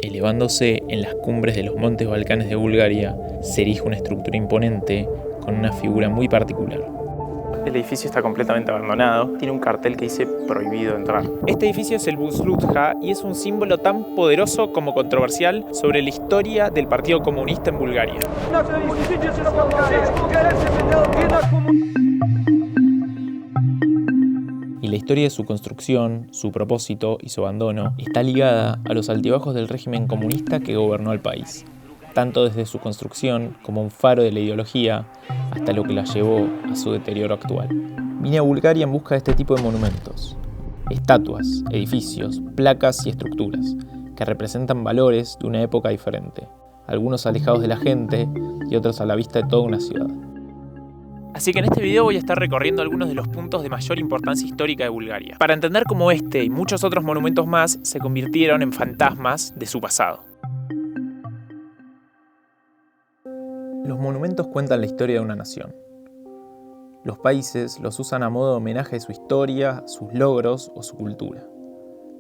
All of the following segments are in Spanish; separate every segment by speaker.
Speaker 1: Elevándose en las cumbres de los montes Balcanes de Bulgaria, se erige una estructura imponente con una figura muy particular.
Speaker 2: El edificio está completamente abandonado, tiene un cartel que dice prohibido entrar. Este edificio es el Buzlutka y es un símbolo tan poderoso como controversial sobre la historia del Partido Comunista en Bulgaria.
Speaker 1: Y la historia de su construcción, su propósito y su abandono está ligada a los altibajos del régimen comunista que gobernó al país, tanto desde su construcción como un faro de la ideología hasta lo que la llevó a su deterioro actual. Vine a Bulgaria en busca de este tipo de monumentos, estatuas, edificios, placas y estructuras que representan valores de una época diferente, algunos alejados de la gente y otros a la vista de toda una ciudad.
Speaker 2: Así que en este video voy a estar recorriendo algunos de los puntos de mayor importancia histórica de Bulgaria, para entender cómo este y muchos otros monumentos más se convirtieron en fantasmas de su pasado.
Speaker 1: Los monumentos cuentan la historia de una nación. Los países los usan a modo de homenaje a su historia, sus logros o su cultura.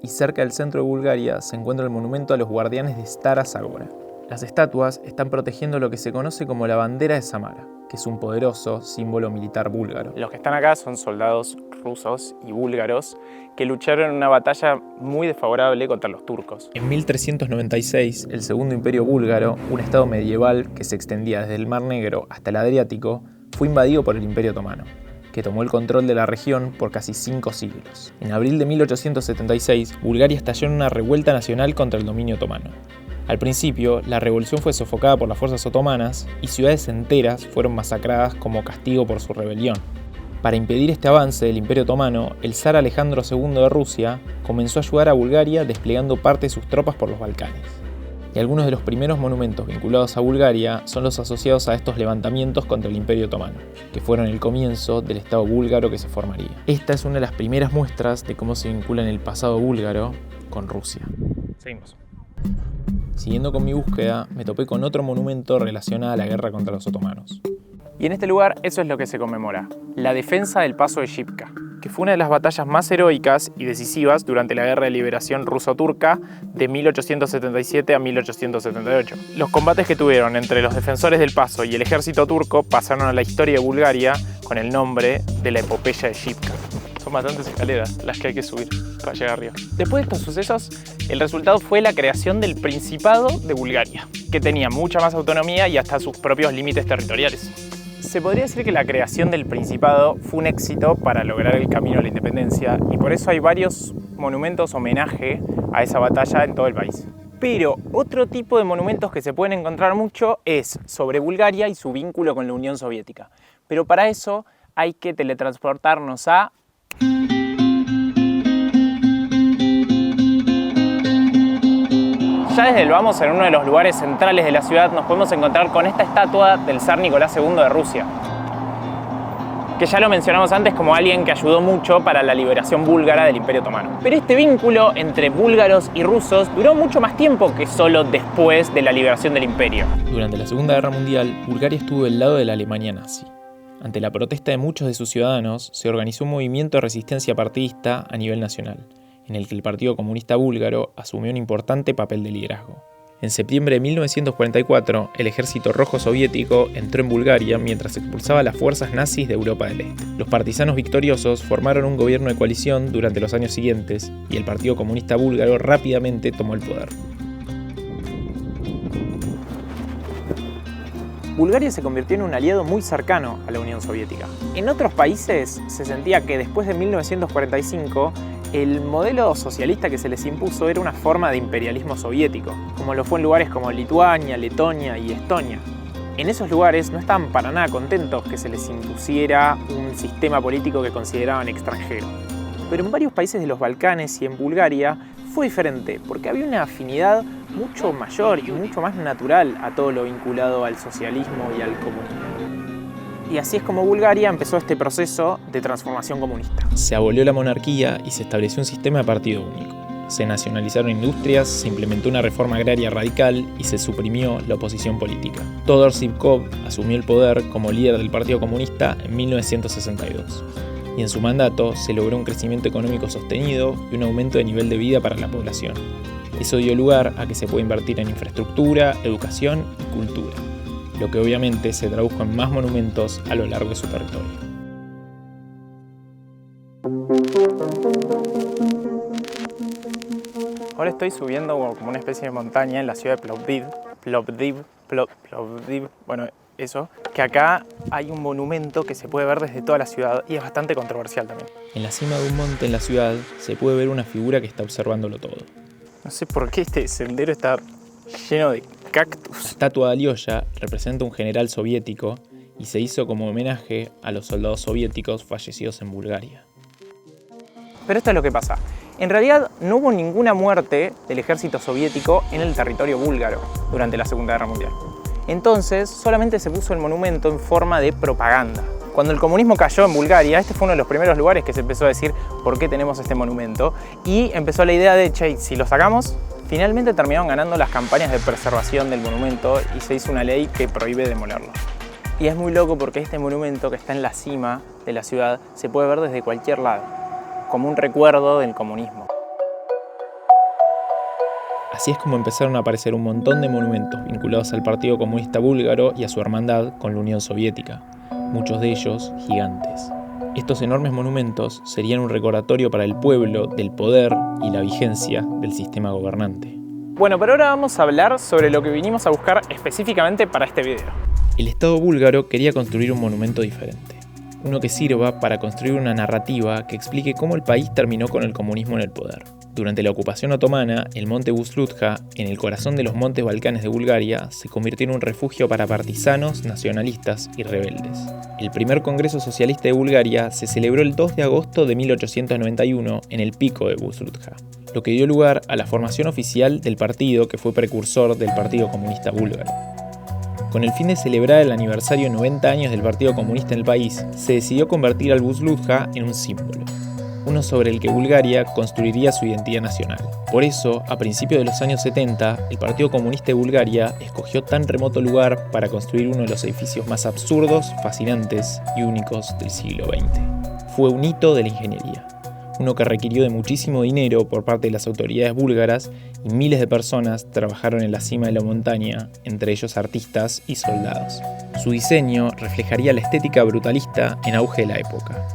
Speaker 1: Y cerca del centro de Bulgaria se encuentra el monumento a los guardianes de Stara Zagora. Las estatuas están protegiendo lo que se conoce como la bandera de Samara, que es un poderoso símbolo militar búlgaro.
Speaker 2: Los que están acá son soldados rusos y búlgaros que lucharon en una batalla muy desfavorable contra los turcos.
Speaker 1: En 1396, el Segundo Imperio Búlgaro, un estado medieval que se extendía desde el Mar Negro hasta el Adriático, fue invadido por el Imperio Otomano, que tomó el control de la región por casi 5 siglos. En abril de 1876, Bulgaria estalló en una revuelta nacional contra el dominio otomano. Al principio, la revolución fue sofocada por las fuerzas otomanas y ciudades enteras fueron masacradas como castigo por su rebelión. Para impedir este avance del Imperio Otomano, el zar Alejandro II de Rusia comenzó a ayudar a Bulgaria desplegando parte de sus tropas por los Balcanes. Y algunos de los primeros monumentos vinculados a Bulgaria son los asociados a estos levantamientos contra el Imperio Otomano, que fueron el comienzo del Estado búlgaro que se formaría. Esta es una de las primeras muestras de cómo se vinculan el pasado búlgaro con Rusia.
Speaker 2: Seguimos.
Speaker 1: Siguiendo con mi búsqueda, me topé con otro monumento relacionado a la guerra contra los otomanos.
Speaker 2: Y en este lugar eso es lo que se conmemora, la defensa del paso de Shipka, que fue una de las batallas más heroicas y decisivas durante la Guerra de Liberación Ruso-Turca de 1877 a 1878. Los combates que tuvieron entre los defensores del paso y el ejército turco pasaron a la historia de Bulgaria con el nombre de la epopeya de Shipka. Son bastantes escaleras las que hay que subir para llegar arriba. Después de estos sucesos, el resultado fue la creación del Principado de Bulgaria, que tenía mucha más autonomía y hasta sus propios límites territoriales. Se podría decir que la creación del Principado fue un éxito para lograr el camino a la independencia y por eso hay varios monumentos homenaje a esa batalla en todo el país. Pero otro tipo de monumentos que se pueden encontrar mucho es sobre Bulgaria y su vínculo con la Unión Soviética. Pero para eso hay que teletransportarnos a... Ya desde el Vamos, en uno de los lugares centrales de la ciudad, nos podemos encontrar con esta estatua del zar Nicolás II de Rusia, que ya lo mencionamos antes como alguien que ayudó mucho para la liberación búlgara del Imperio Otomano. Pero este vínculo entre búlgaros y rusos duró mucho más tiempo que solo después de la liberación del imperio.
Speaker 1: Durante la Segunda Guerra Mundial, Bulgaria estuvo del lado de la Alemania nazi. Ante la protesta de muchos de sus ciudadanos, se organizó un movimiento de resistencia partidista a nivel nacional, en el que el Partido Comunista Búlgaro asumió un importante papel de liderazgo. En septiembre de 1944, el ejército rojo soviético entró en Bulgaria mientras expulsaba a las fuerzas nazis de Europa del Este. Los partisanos victoriosos formaron un gobierno de coalición durante los años siguientes y el Partido Comunista Búlgaro rápidamente tomó el poder.
Speaker 2: Bulgaria se convirtió en un aliado muy cercano a la Unión Soviética. En otros países se sentía que después de 1945 el modelo socialista que se les impuso era una forma de imperialismo soviético, como lo fue en lugares como Lituania, Letonia y Estonia. En esos lugares no estaban para nada contentos que se les impusiera un sistema político que consideraban extranjero. Pero en varios países de los Balcanes y en Bulgaria fue diferente, porque había una afinidad mucho mayor y mucho más natural a todo lo vinculado al socialismo y al comunismo. Y así es como Bulgaria empezó este proceso de transformación comunista.
Speaker 1: Se abolió la monarquía y se estableció un sistema de partido único. Se nacionalizaron industrias, se implementó una reforma agraria radical y se suprimió la oposición política. Todor Zhivkov asumió el poder como líder del Partido Comunista en 1962. Y en su mandato se logró un crecimiento económico sostenido y un aumento de nivel de vida para la población. Eso dio lugar a que se pueda invertir en infraestructura, educación y cultura, lo que obviamente se tradujo en más monumentos a lo largo de su territorio.
Speaker 2: Ahora estoy subiendo como una especie de montaña en la ciudad de Plovdiv, bueno, eso, que acá hay un monumento que se puede ver desde toda la ciudad y es bastante controversial también.
Speaker 1: En la cima de un monte en la ciudad se puede ver una figura que está observándolo todo.
Speaker 2: No sé por qué este sendero está lleno de cactus.
Speaker 1: La estatua de Alyosha representa un general soviético y se hizo como homenaje a los soldados soviéticos fallecidos en Bulgaria.
Speaker 2: Pero esto es lo que pasa. En realidad no hubo ninguna muerte del ejército soviético en el territorio búlgaro durante la Segunda Guerra Mundial. Entonces solamente se puso el monumento en forma de propaganda. Cuando el comunismo cayó en Bulgaria, este fue uno de los primeros lugares que se empezó a decir por qué tenemos este monumento, y empezó la idea de, che, si lo sacamos, finalmente terminaron ganando las campañas de preservación del monumento y se hizo una ley que prohíbe demolerlo. Y es muy loco porque este monumento, que está en la cima de la ciudad, se puede ver desde cualquier lado, como un recuerdo del comunismo.
Speaker 1: Así es como empezaron a aparecer un montón de monumentos vinculados al Partido Comunista Búlgaro y a su hermandad con la Unión Soviética, muchos de ellos gigantes. Estos enormes monumentos serían un recordatorio para el pueblo del poder y la vigencia del sistema gobernante.
Speaker 2: Bueno, pero ahora vamos a hablar sobre lo que vinimos a buscar específicamente para este video.
Speaker 1: El Estado búlgaro quería construir un monumento diferente, uno que sirva para construir una narrativa que explique cómo el país terminó con el comunismo en el poder. Durante la ocupación otomana, el monte Buzlutka, en el corazón de los montes Balcanes de Bulgaria, se convirtió en un refugio para partisanos, nacionalistas y rebeldes. El primer Congreso Socialista de Bulgaria se celebró el 2 de agosto de 1891 en el pico de Buzlutka, lo que dio lugar a la formación oficial del partido que fue precursor del Partido Comunista Búlgaro. Con el fin de celebrar el aniversario de 90 años del Partido Comunista en el país, se decidió convertir al Buzlutka en un símbolo, uno sobre el que Bulgaria construiría su identidad nacional. Por eso, a principios de los años 70, el Partido Comunista de Bulgaria escogió tan remoto lugar para construir uno de los edificios más absurdos, fascinantes y únicos del siglo XX. Fue un hito de la ingeniería, uno que requirió de muchísimo dinero por parte de las autoridades búlgaras, y miles de personas trabajaron en la cima de la montaña, entre ellos artistas y soldados. Su diseño reflejaría la estética brutalista en auge de la época.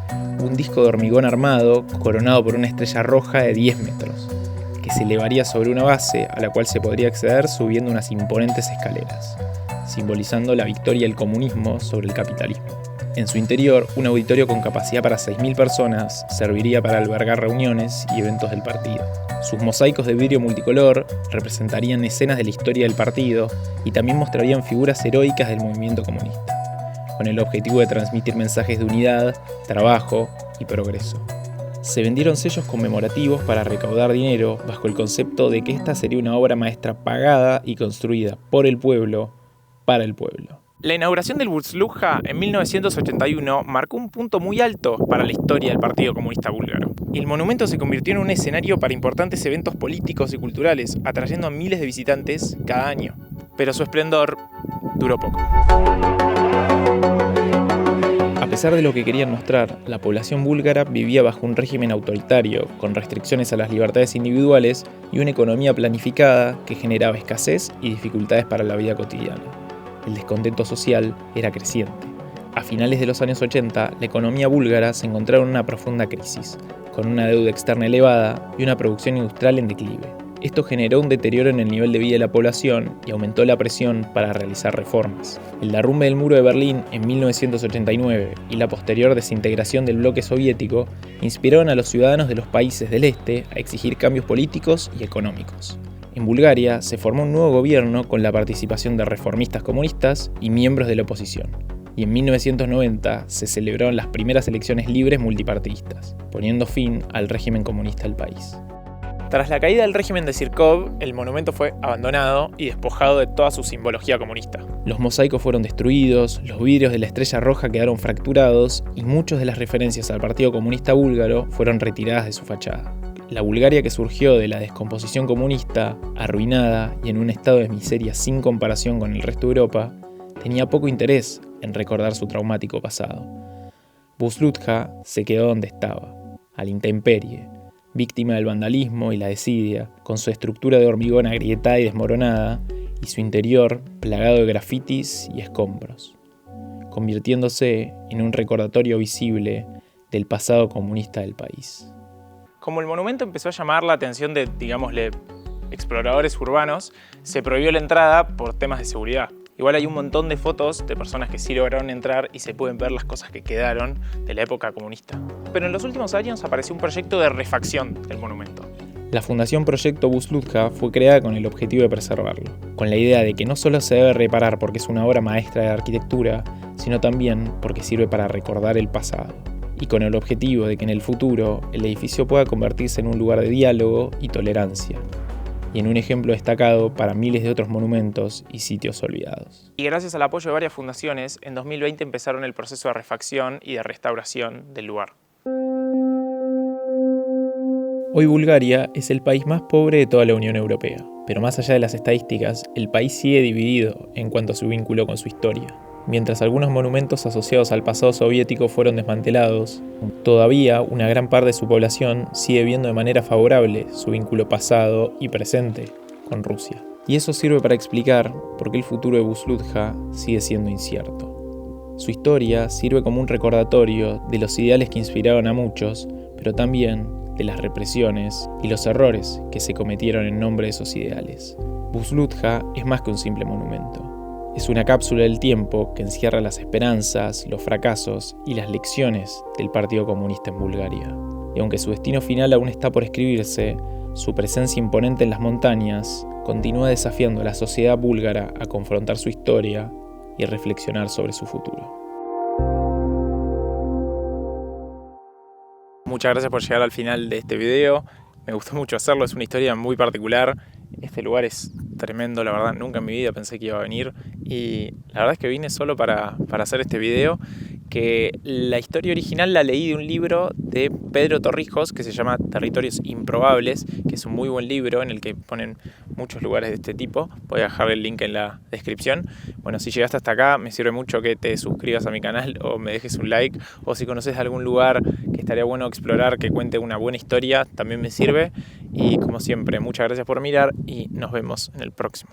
Speaker 1: Un disco de hormigón armado coronado por una estrella roja de 10 metros, que se elevaría sobre una base a la cual se podría acceder subiendo unas imponentes escaleras, simbolizando la victoria del comunismo sobre el capitalismo. En su interior, un auditorio con capacidad para 6.000 personas serviría para albergar reuniones y eventos del partido. Sus mosaicos de vidrio multicolor representarían escenas de la historia del partido y también mostrarían figuras heroicas del movimiento comunista, con el objetivo de transmitir mensajes de unidad, trabajo y progreso. Se vendieron sellos conmemorativos para recaudar dinero bajo el concepto de que esta sería una obra maestra pagada y construida por el pueblo, para el pueblo.
Speaker 2: La inauguración del Buzlutka en 1981 marcó un punto muy alto para la historia del Partido Comunista Búlgaro. El monumento se convirtió en un escenario para importantes eventos políticos y culturales, atrayendo a miles de visitantes cada año. Pero su esplendor duró poco.
Speaker 1: A pesar de lo que querían mostrar, la población búlgara vivía bajo un régimen autoritario, con restricciones a las libertades individuales y una economía planificada que generaba escasez y dificultades para la vida cotidiana. El descontento social era creciente. A finales de los años 80, la economía búlgara se encontraba en una profunda crisis, con una deuda externa elevada y una producción industrial en declive. Esto generó un deterioro en el nivel de vida de la población y aumentó la presión para realizar reformas. El derrumbe del muro de Berlín en 1989 y la posterior desintegración del bloque soviético inspiraron a los ciudadanos de los países del este a exigir cambios políticos y económicos. En Bulgaria se formó un nuevo gobierno con la participación de reformistas comunistas y miembros de la oposición. Y en 1990 se celebraron las primeras elecciones libres multipartidistas, poniendo fin al régimen comunista del país.
Speaker 2: Tras la caída del régimen de Zhirkov, el monumento fue abandonado y despojado de toda su simbología comunista.
Speaker 1: Los mosaicos fueron destruidos, los vidrios de la estrella roja quedaron fracturados y muchas de las referencias al Partido Comunista Búlgaro fueron retiradas de su fachada. La Bulgaria que surgió de la descomposición comunista, arruinada y en un estado de miseria sin comparación con el resto de Europa, tenía poco interés en recordar su traumático pasado. Buzlutka se quedó donde estaba, a la intemperie, víctima del vandalismo y la desidia, con su estructura de hormigón agrietada y desmoronada, y su interior plagado de grafitis y escombros, convirtiéndose en un recordatorio visible del pasado comunista del país.
Speaker 2: Como el monumento empezó a llamar la atención de, digámosle, exploradores urbanos, se prohibió la entrada por temas de seguridad. Igual hay un montón de fotos de personas que sí lograron entrar y se pueden ver las cosas que quedaron de la época comunista. Pero en los últimos años apareció un proyecto de refacción del monumento.
Speaker 1: La Fundación Proyecto Buzlutka fue creada con el objetivo de preservarlo, con la idea de que no solo se debe reparar porque es una obra maestra de arquitectura, sino también porque sirve para recordar el pasado, y con el objetivo de que en el futuro el edificio pueda convertirse en un lugar de diálogo y tolerancia, y en un ejemplo destacado para miles de otros monumentos y sitios olvidados.
Speaker 2: Y gracias al apoyo de varias fundaciones, en 2020 empezaron el proceso de refacción y de restauración del lugar.
Speaker 1: Hoy Bulgaria es el país más pobre de toda la Unión Europea, pero más allá de las estadísticas, el país sigue dividido en cuanto a su vínculo con su historia. Mientras algunos monumentos asociados al pasado soviético fueron desmantelados, todavía una gran parte de su población sigue viendo de manera favorable su vínculo pasado y presente con Rusia. Y eso sirve para explicar por qué el futuro de Buzlutka sigue siendo incierto. Su historia sirve como un recordatorio de los ideales que inspiraron a muchos, pero también de las represiones y los errores que se cometieron en nombre de esos ideales. Buzlutka es más que un simple monumento. Es una cápsula del tiempo que encierra las esperanzas, los fracasos y las lecciones del Partido Comunista en Bulgaria. Y aunque su destino final aún está por escribirse, su presencia imponente en las montañas continúa desafiando a la sociedad búlgara a confrontar su historia y reflexionar sobre su futuro.
Speaker 2: Muchas gracias por llegar al final de este video. Me gustó mucho hacerlo, es una historia muy particular. Este lugar es tremendo, la verdad, nunca en mi vida pensé que iba a venir. Y la verdad es que vine solo para hacer este video, que la historia original la leí de un libro de Pedro Torrijos que se llama Territorios Improbables, que es un muy buen libro en el que ponen muchos lugares de este tipo. Voy a dejar el link en la descripción. Bueno, si llegaste hasta acá, me sirve mucho que te suscribas a mi canal o me dejes un like, o si conoces algún lugar que estaría bueno explorar, que cuente una buena historia, también me sirve. Y como siempre, muchas gracias por mirar y nos vemos en el próximo.